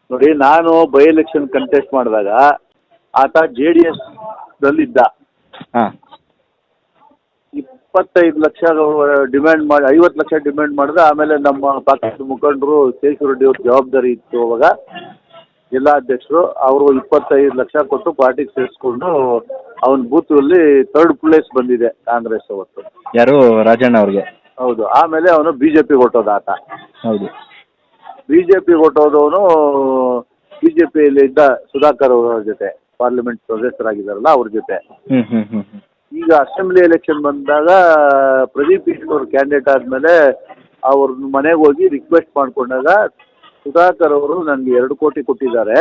ನೋಡಿ, ನಾನು by election contest ಮಾಡಿದಾಗ ಆತ JDS ದಲ್ಲಿದ್ದ. ಹಾಂ 25 ಲಕ್ಷ ಡಿಮ್ಯಾಂಡ್ ಮಾಡಿ 50 ಲಕ್ಷ ಡಿಮ್ಯಾಂಡ್ ಮಾಡಿದ್ರೆ, ಆಮೇಲೆ ನಮ್ಮ ಪಕ್ಷದ ಮುಖಂಡರು ಶೇಷು ರೆಡ್ಡಿ ಅವ್ರ ಜವಾಬ್ದಾರಿ ಇತ್ತು ಅವಾಗ, ಜಿಲ್ಲಾಧ್ಯಕ್ಷರು ಅವರು 25 ಲಕ್ಷ ಕೊಟ್ಟು ಪಾರ್ಟಿಗೆ ಸೇರಿಸ್ಕೊಂಡು ಅವನ ಬೂತಲ್ಲಿ 3rd ಪ್ಲೇಸ್ ಬಂದಿದೆ ಕಾಂಗ್ರೆಸ್ ಅವತ್ತು. ಯಾರು? ರಾಜಣ್ಣ ಅವ್ರಿಗೆ. ಹೌದು. ಆಮೇಲೆ ಅವನು BJP ಹೊಟ್ಟೋದ ಆತ. ಹೌದು. BJP ಹೊಟ್ಟೋದವನು BJಪಿಯಲ್ಲಿ ಇದ್ದ ಸುಧಾಕರ್ ಅವರ ಜೊತೆ, ಪಾರ್ಲಿಮೆಂಟ್ ಸದಸ್ಯರಾಗಿದ್ದಾರಲ್ಲ ಅವ್ರ ಜೊತೆ. ಈಗ ಅಸೆಂಬ್ಲಿ ಎಲೆಕ್ಷನ್ ಬಂದಾಗ ಪ್ರದೀಪ್ ಈಶ್ವರ್ ಕ್ಯಾಂಡಿಡೇಟ್ ಆದಮೇಲೆ ಅವ್ರ ಮನೆಗೆ ಹೋಗಿ ರಿಕ್ವೆಸ್ಟ್ ಮಾಡ್ಕೊಂಡಾಗ ಸುಧಾಕರ್ ಅವರು ನನಗೆ 2 ಕೋಟಿ ಕೊಟ್ಟಿದ್ದಾರೆ,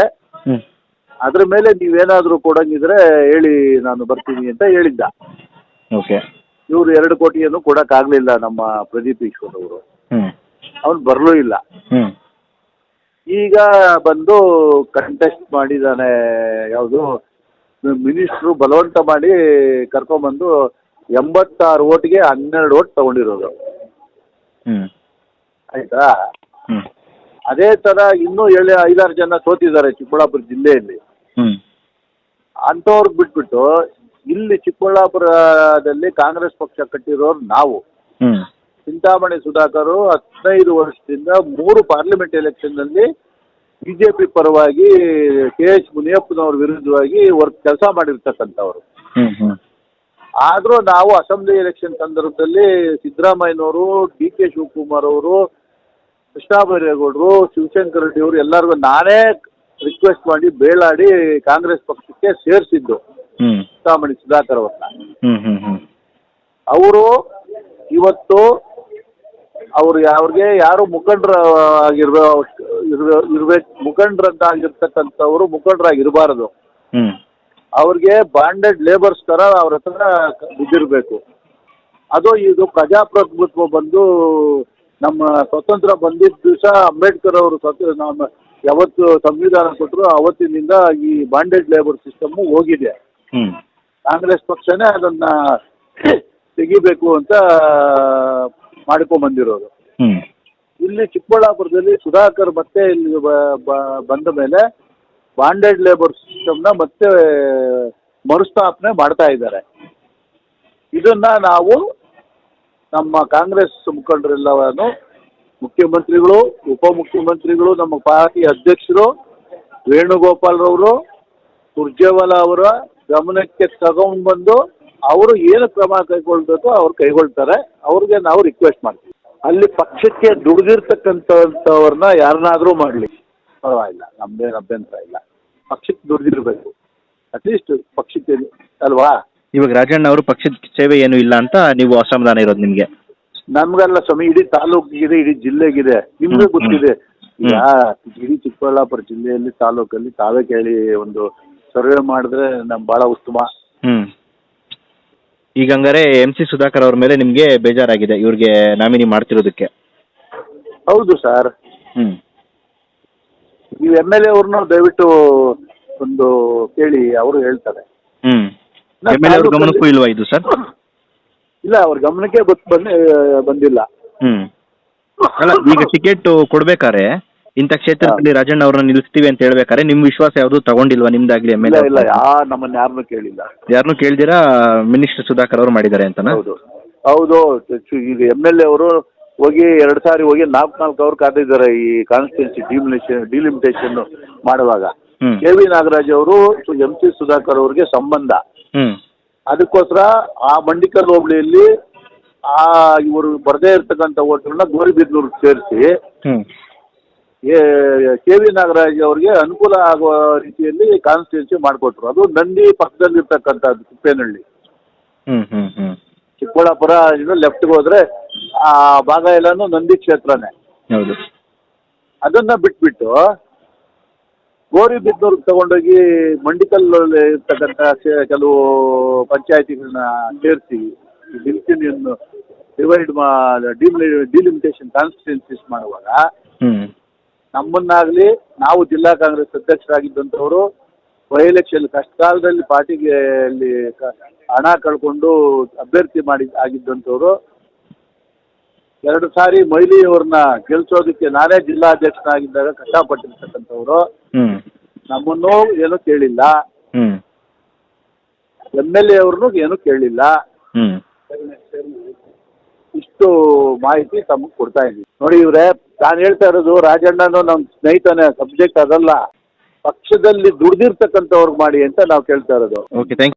ಅದ್ರ ಮೇಲೆ ನೀವೇನಾದರೂ ಕೊಡಂಗಿದ್ರೆ ಹೇಳಿ ನಾನು ಬರ್ತೀನಿ ಅಂತ ಹೇಳಿದ್ದ. ಓಕೆ. ಇವರು 2 ಕೋಟಿಯನ್ನು ಕೊಡೋಕ್ಕಾಗಲಿಲ್ಲ ನಮ್ಮ ಪ್ರದೀಪ್ ಈಶ್ವರ್ ಅವರು. ಅವನು ಬರಲೂ ಇಲ್ಲ. ಈಗ ಬಂದು ಕಂಟೆಸ್ಟ್ ಮಾಡಿದ್ದಾನೆ. ಯಾವುದು ಮಿನಿಸ್ಟ್ರು ಬಲವಂತ ಮಾಡಿ ಕರ್ಕೊಂಬಂದು 86 ಓಟ್ಗೆ 12 ಓಟ್ ತಗೊಂಡಿರೋದು. ಆಯ್ತಾ? ಅದೇ ಥರ ಇನ್ನೂ 5-6 ಜನ ಸೋತಿದ್ದಾರೆ ಚಿಕ್ಕಬಳ್ಳಾಪುರ ಜಿಲ್ಲೆಯಲ್ಲಿ. ಅಂಥವ್ರಿಗೆ ಬಿಟ್ಬಿಟ್ಟು ಇಲ್ಲಿ ಚಿಕ್ಕಬಳ್ಳಾಪುರದಲ್ಲಿ ಕಾಂಗ್ರೆಸ್ ಪಕ್ಷ ಕಟ್ಟಿರೋರು ನಾವು. ಚಿಂತಾಮಣಿ ಸುಧಾಕರ್ 15 ವರ್ಷದಿಂದ 3 ಪಾರ್ಲಿಮೆಂಟ್ ಎಲೆಕ್ಷನ್ನಲ್ಲಿ BJP ಪರವಾಗಿ KH ಮುನಿಯಪ್ಪನವ್ರ ವಿರುದ್ಧವಾಗಿ ಕೆಲಸ ಮಾಡಿರ್ತಕ್ಕಂಥವ್ರು. ಆದರೂ ನಾವು ಅಸೆಂಬ್ಲಿ ಎಲೆಕ್ಷನ್ ಸಂದರ್ಭದಲ್ಲಿ ಸಿದ್ದರಾಮಯ್ಯನವರು, DK ಶಿವಕುಮಾರ್ ಅವರು, ಕೃಷ್ಣ ಬೈರೇಗೌಡರು, ಶಿವಶಂಕರ್ ರೆಡ್ಡಿ ಅವರು ಎಲ್ಲರಿಗೂ ನಾನೇ ರಿಕ್ವೆಸ್ಟ್ ಮಾಡಿ ಬೇಳಾಡಿ ಕಾಂಗ್ರೆಸ್ ಪಕ್ಷಕ್ಕೆ ಸೇರಿಸಿದ್ದು ಚಿಂತಾಮಣಿ ಸುಧಾಕರ್ ಅವ್ರನ್ನ. ಅವರು ಇವತ್ತು ಅವ್ರಿಗೆ ಯಾರು ಮುಖಂಡರಂತ ಆಗಿರ್ತಕ್ಕಂಥವ್ರು ಮುಖಂಡರಾಗಿರಬಾರದು. ಅವ್ರಿಗೆ ಬಾಂಡೆಡ್ ಲೇಬರ್ಸ್ ಥರ ಅವ್ರ ಹತ್ರ ಬಿದ್ದಿರಬೇಕು. ಅದು ಇದು ಪ್ರಜಾಪ್ರಭುತ್ವ ಬಂದು ನಮ್ಮ ಸ್ವತಂತ್ರ ಬಂದಿದ್ದ ದಿವಸ ಅಂಬೇಡ್ಕರ್ ಅವರು ನಮ್ಮ ಯಾವತ್ತು ಸಂವಿಧಾನ ಕೊಟ್ಟರು ಅವತ್ತಿನಿಂದ ಈ ಬಾಂಡೆಡ್ ಲೇಬರ್ ಸಿಸ್ಟಮ್ಮು ಹೋಗಿದೆ. ಕಾಂಗ್ರೆಸ್ ಪಕ್ಷನೇ ಅದನ್ನ ತೆಗಿಬೇಕು ಅಂತ ಮಾಡ್ಕೊಂಬಂದಿರೋದು. ಇಲ್ಲಿ ಚಿಕ್ಕಬಳ್ಳಾಪುರದಲ್ಲಿ ಸುಧಾಕರ್ ಮತ್ತೆ ಇಲ್ಲಿ ಬಂದ ಮೇಲೆ ಬಾಂಡೆಡ್ ಲೇಬರ್ ಸಿಸ್ಟಮ್ನ ಮತ್ತೆ ಮರುಸ್ಥಾಪನೆ ಮಾಡ್ತಾ ಇದ್ದಾರೆ. ಇದನ್ನ ನಾವು ನಮ್ಮ ಕಾಂಗ್ರೆಸ್ ಮುಖಂಡರೆಲ್ಲವನ್ನು, ಮುಖ್ಯಮಂತ್ರಿಗಳು, ಉಪಮುಖ್ಯಮಂತ್ರಿಗಳು, ನಮ್ಮ ಪಾರ್ಟಿ ಅಧ್ಯಕ್ಷರು ವೇಣುಗೋಪಾಲ್ರವರು, ಸುರ್ಜೇವಾಲಾ ಅವರ ಗಮನಕ್ಕೆ ತಗೊಂಡ್ಬಂದು ಅವರು ಏನು ಕ್ರಮ ಕೈಗೊಳ್ಬೇಕು ಅವ್ರು ಕೈಗೊಳ್ತಾರೆ. ಅವ್ರಿಗೆ ನಾವು ರಿಕ್ವೆಸ್ಟ್ ಮಾಡ್ತೀವಿ. ಅಲ್ಲಿ ಪಕ್ಷಕ್ಕೆ ದುಡಿದಿರ್ತಕ್ಕಂಥವ್ರನ್ನ ಯಾರನ್ನಾದರೂ ಮಾಡಲಿ ಪರವಾಗಿಲ್ಲ, ನಮ್ದೇನು ಅಭ್ಯಂತರ ಇಲ್ಲ. ಪಕ್ಷಕ್ಕೆ ದುಡಿದಿರಬೇಕು ಅಟ್ಲೀಸ್ಟ್ ಪಕ್ಷಕ್ಕೆ ಅಲ್ವಾ. ಇವಾಗ ರಾಜಣ್ಣ ಅವರು ಪಕ್ಷದ ಸೇವೆ ಏನು ಇಲ್ಲ ಅಂತ ನೀವು ಅಸಮಾಧಾನ ಇರೋದು ನಿಮಗೆ? ನಮ್ಗಲ್ಲ ಸ್ವಾಮಿ, ಇಡೀ ತಾಲೂಕಿಗಿದೆ, ಇಡೀ ಜಿಲ್ಲೆಗಿದೆ. ನಿಮ್ಗೆ ಗೊತ್ತಿದೆ. ಈಗ ಇಡೀ ಚಿಕ್ಕಬಳ್ಳಾಪುರ ಜಿಲ್ಲೆಯಲ್ಲಿ ತಾಲೂಕಲ್ಲಿ ತಾವೇ ಕೇಳಿ ಒಂದು ಸರ್ವೆ ಮಾಡಿದ್ರೆ ಭಾಳ ಉತ್ತಮ. ಈಗ ಹಂಗಾರೆ MC ಸುಧಾಕರ್ ಅವ್ರ ಮೇಲೆ ನಿಮಗೆ ಬೇಜಾರಾಗಿದೆ ಇವ್ರಿಗೆ ನಾಮಿನಿ ಮಾಡ್ತಿರೋದಕ್ಕೆ? ಹೌದು ಸರ್. ನೀವು MLA ಅವ್ರನ್ನ ದಯವಿಟ್ಟು ಒಂದು ಕೇಳಿ, ಅವರು ಹೇಳ್ತಾರೆ. MLA ಅವ್ರ ಗಮನಕ್ಕೂ ಇಲ್ವಾ ಇದು ಸರ್? ಇಲ್ಲ, ಅವ್ರ ಗಮನಕ್ಕೆ ಬಂದಿಲ್ಲ. ಅಲ್ಲ, ಈಗ ಟಿಕೆಟ್ ಕೊಡ್ಬೇಕಾರೆ ಇಂಥ ಕ್ಷೇತ್ರದಲ್ಲಿ ರಾಜಣ್ಣ ಅವ್ರನ್ನ ನಿಲ್ಲಿಸ್ತೀವಿ ಅಂತ ಹೇಳ್ಬೇಕಾರೆ ನಿಮ್ ವಿಶ್ವಾಸ ಯಾವ್ದು ತಗೊಂಡಿಲ್ವಾ ನಿಮ್ದಾಗ್ಲಿ? MLA ಇಲ್ಲ, ನಮ್ಮನ್ನ ಯಾರನ್ನೂ ಕೇಳಿಲ್ಲ. ಯಾರನ್ನೂ ಕೇಳ್ದಿರಾ ಮಿನಿಸ್ಟರ್ ಸುಧಾಕರ್ ಅವರು ಮಾಡಿದ್ದಾರೆ ಅಂತನಾ? ಹೌದು. ಈಗ MLA ಅವರು ಹೋಗಿ 2 ಸಾರಿ ಹೋಗಿ 4 ಅವ್ರು ಕಾದಿದ್ದಾರೆ ಈ ಕಾನ್ಸ್ಟಿಟ್ಯೂನ್ಸಿ ಡಿಲಿಮಿಟೇಷನ್ ಮಾಡುವಾಗ. KV ನಾಗರಾಜ್ ಅವರು MC ಸುಧಾಕರ್ ಅವ್ರಿಗೆ ಸಂಬಂಧ. ಅದಕ್ಕೋಸ್ಕರ ಆ ಮಂಡಿಕಲ್ ಹೋಬಳಿಯಲ್ಲಿ ಇವರು ಬರದೇ ಇರ್ತಕ್ಕಂಥ ಓಟ್ಗಳನ್ನ ಗೋರಿಬಿದ್ನೂರ್ಗೆ ಸೇರಿಸಿ KV ನಾಗರಾಜ್ ಅವ್ರಿಗೆ ಅನುಕೂಲ ಆಗುವ ರೀತಿಯಲ್ಲಿ ಕಾನ್ಸ್ಟಿಟ್ಯೂನ್ಸಿ ಮಾಡಿಕೊಟ್ರು. ಅದು ನಂದಿ ಪಕ್ಕದಲ್ಲಿರ್ತಕ್ಕಂಥದ್ದು, ತಿಪ್ಪೇನಹಳ್ಳಿ. ಚಿಕ್ಕಬಳ್ಳಾಪುರ ಲೆಫ್ಟ್ಗೆ ಹೋದ್ರೆ ಆ ಭಾಗ ಎಲ್ಲಾನು ನಂದಿ ಕ್ಷೇತ್ರನೇ. ಹೌದು. ಅದನ್ನ ಬಿಟ್ಬಿಟ್ಟು ಗೋರಿಬಿದ್ನೂರ್ಗೆ ತಗೊಂಡೋಗಿ ಮಂಡಿಕಲ್ ಇರ್ತಕ್ಕಂಥ ಕೆಲವು ಪಂಚಾಯತಿಗಳನ್ನ ಸೇರಿಸಿ ಡಿಲಿಮಿಟೇಷನ್ ಕಾನ್ಸ್ಟಿಟ್ಯೂನ್ಸೀಸ್ ಮಾಡುವಾಗ ನಮ್ಮನ್ನಾಗಲಿ, ನಾವು ಜಿಲ್ಲಾ ಕಾಂಗ್ರೆಸ್ ಅಧ್ಯಕ್ಷರಾಗಿದ್ದಂಥವರು ಬೈ ಎಲೆಕ್ಷನ್ ಕಷ್ಟಕಾಲದಲ್ಲಿ ಪಾರ್ಟಿಗೆ ಅಲ್ಲಿ ಹಣ ಕಳ್ಕೊಂಡು ಅಭ್ಯರ್ಥಿ ಆಗಿದ್ದಂಥವ್ರು 2 ಸಾರಿ ಮೊಯ್ಲಿ ಅವ್ರನ್ನ ಗೆಲ್ಸೋದಕ್ಕೆ ನಾನೇ ಜಿಲ್ಲಾಧ್ಯಕ್ಷನಾಗಿದ್ದಾಗ ಕಷ್ಟಪಟ್ಟಿರ್ತಕ್ಕಂಥವ್ರು. ನಮ್ಮನ್ನೂ ಏನೂ ಕೇಳಿಲ್ಲ, MLA ಅವ್ರನ್ನೂ ಏನೂ ಕೇಳಿಲ್ಲ. ಇಷ್ಟು ಮಾಹಿತಿ ತಮಗೆ ಕೊಡ್ತಾ ಇದ್ದೀನಿ. ನೋಡಿ ಇವ್ರೆ, ನಾನು ಹೇಳ್ತಾ ಇರೋದು ರಾಜಣ್ಣನು ನಮ್ಮ ಸ್ನೇಹಿತನೇ, ಸಬ್ಜೆಕ್ಟ್ ಅದಲ್ಲ. ಪಕ್ಷದಲ್ಲಿ ದುಡ್ದಿರ್ತಕ್ಕಂಥವ್ರಿಗೆ ಮಾಡಿ ಅಂತ ನಾವು ಕೇಳ್ತಾ ಇರೋದು. Okay, thank you.